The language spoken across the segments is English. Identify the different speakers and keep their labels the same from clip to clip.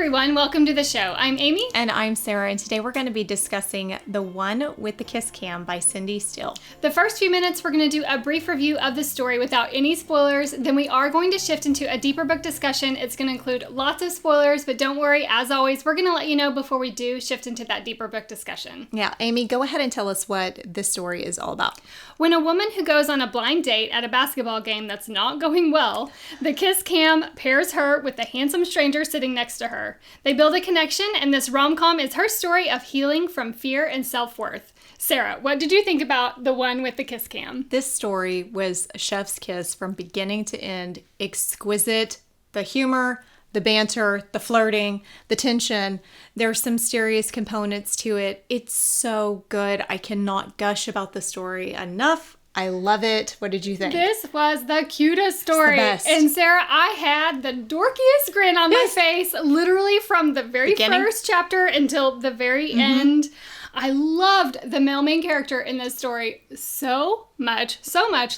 Speaker 1: everyone, welcome to the show. I'm Amy.
Speaker 2: And I'm Sarah, and today we're going to be discussing The One with the Kiss Cam by Cindy Steele.
Speaker 1: The first few minutes, we're going to do a brief review of the story without any spoilers. Then we are going to shift into a deeper book discussion. It's going to include lots of spoilers, but don't worry, as always, we're going to let you know before we do shift into that deeper book discussion.
Speaker 2: Yeah, Amy, go ahead and tell us what this story is all about.
Speaker 1: When a woman who goes on a blind date at a basketball game that's not going well, the Kiss Cam pairs her with a handsome stranger sitting next to her. They build a connection, and this rom-com is her story of healing from fear and self-worth. Sarah, what did you think about The One with the Kiss Cam?
Speaker 2: This story was a chef's kiss from beginning to end. Exquisite. The humor, the banter, the flirting, the tension. There's some serious components to it. It's so good. I cannot gush about the story enough. I love it. What did you think?
Speaker 1: This was the cutest story.
Speaker 2: It's the best.
Speaker 1: And Sarah, I had the dorkiest grin on my face, literally from the very first chapter until the very end. I loved the male main character in this story so much.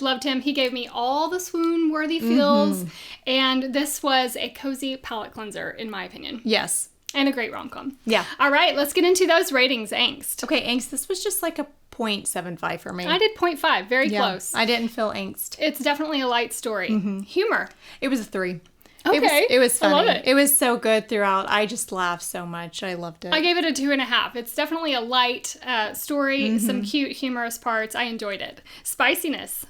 Speaker 1: Loved him. He gave me all the swoon-worthy feels. And this was a cozy palate cleanser, in my opinion.
Speaker 2: Yes.
Speaker 1: And a great rom-com.
Speaker 2: Yeah.
Speaker 1: All right, let's get into those ratings. Angst.
Speaker 2: Okay, angst. This was just like a 0.75 for me.
Speaker 1: I did 0.5. Very close.
Speaker 2: I didn't feel angst.
Speaker 1: It's definitely a light story. Humor.
Speaker 2: It was a 3.
Speaker 1: Okay.
Speaker 2: It was funny.
Speaker 1: I love it.
Speaker 2: It was so good throughout. I just laughed so much. I loved it.
Speaker 1: I gave it a 2.5. It's definitely a light story. Some cute, humorous parts. I enjoyed it. Spiciness.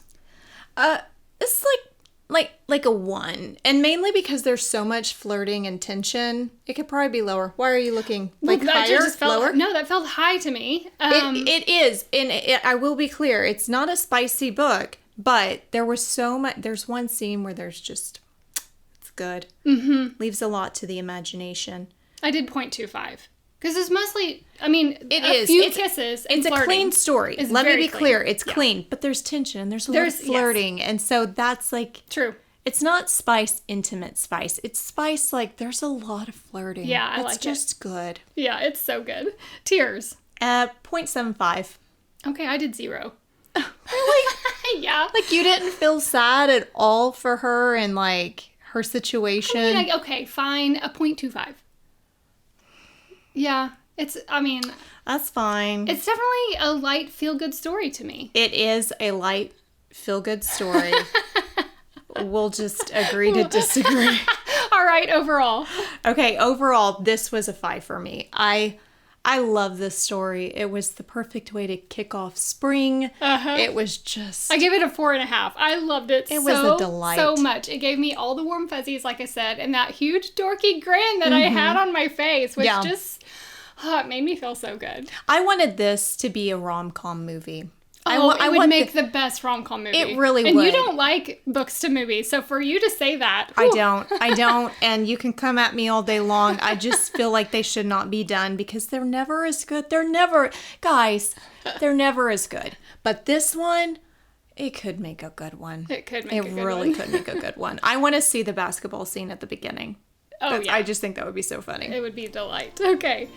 Speaker 2: It's like a 1, and mainly because there's so much flirting and tension. It could probably be lower. Why are you looking higher, lower?
Speaker 1: No, that felt high to me.
Speaker 2: It is, and I will be clear. It's not a spicy book, but there was so much. There's one scene where there's just, it's good. Leaves a lot to the imagination.
Speaker 1: I did 0.25. Because it's mostly, few kisses and
Speaker 2: it's
Speaker 1: flirting.
Speaker 2: a clean story. Let me be clear. It's clean, but there's tension and there's a lot of flirting. Yes. And so that's like...
Speaker 1: True.
Speaker 2: It's not spice, intimate spice. It's spice like there's a lot of flirting.
Speaker 1: Yeah, I like it.
Speaker 2: It's just good.
Speaker 1: Yeah, it's so good. Tears.
Speaker 2: 0.75.
Speaker 1: Okay, I did 0.
Speaker 2: Really?
Speaker 1: Yeah.
Speaker 2: Like you didn't feel sad at all for her and like her situation?
Speaker 1: Okay, fine. A 0.25. Yeah,
Speaker 2: that's fine.
Speaker 1: It's definitely a light, feel-good story to me.
Speaker 2: It is a light, feel-good story. We'll just agree to disagree.
Speaker 1: All right, overall.
Speaker 2: Okay, overall, this was a 5 for me. I love this story. It was the perfect way to kick off spring. It was just...
Speaker 1: I gave it a 4.5. I loved it so,
Speaker 2: was a delight.
Speaker 1: So much. It gave me all the warm fuzzies, like I said, and that huge dorky grin that I had on my face, which just... it made me feel so good.
Speaker 2: I wanted this to be a rom-com movie.
Speaker 1: It would make the best rom-com movie.
Speaker 2: It really would.
Speaker 1: And you don't like books to movies, so for you to say that...
Speaker 2: whew. I don't, and you can come at me all day long. I just feel like they should not be done because they're never as good. They're never as good. But this one... it could make a good one.
Speaker 1: It could make a good one. It
Speaker 2: really could make a good one. I want to see the basketball scene at the beginning.
Speaker 1: Yeah.
Speaker 2: I just think that would be so funny.
Speaker 1: It would be a delight. Okay.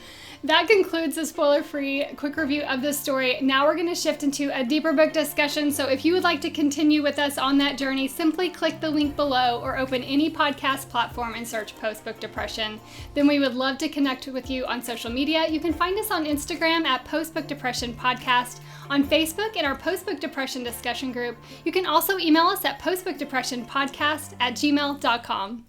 Speaker 1: That concludes the spoiler-free quick review of this story. Now we're going to shift into a deeper book discussion. So if you would like to continue with us on that journey, simply click the link below or open any podcast platform and search Post-Book Depression. Then we would love to connect with you on social media. You can find us on Instagram at Post-Book Depression Podcast, on Facebook in our Post-Book Depression discussion group. You can also email us at postbookdepressionpodcast@gmail.com.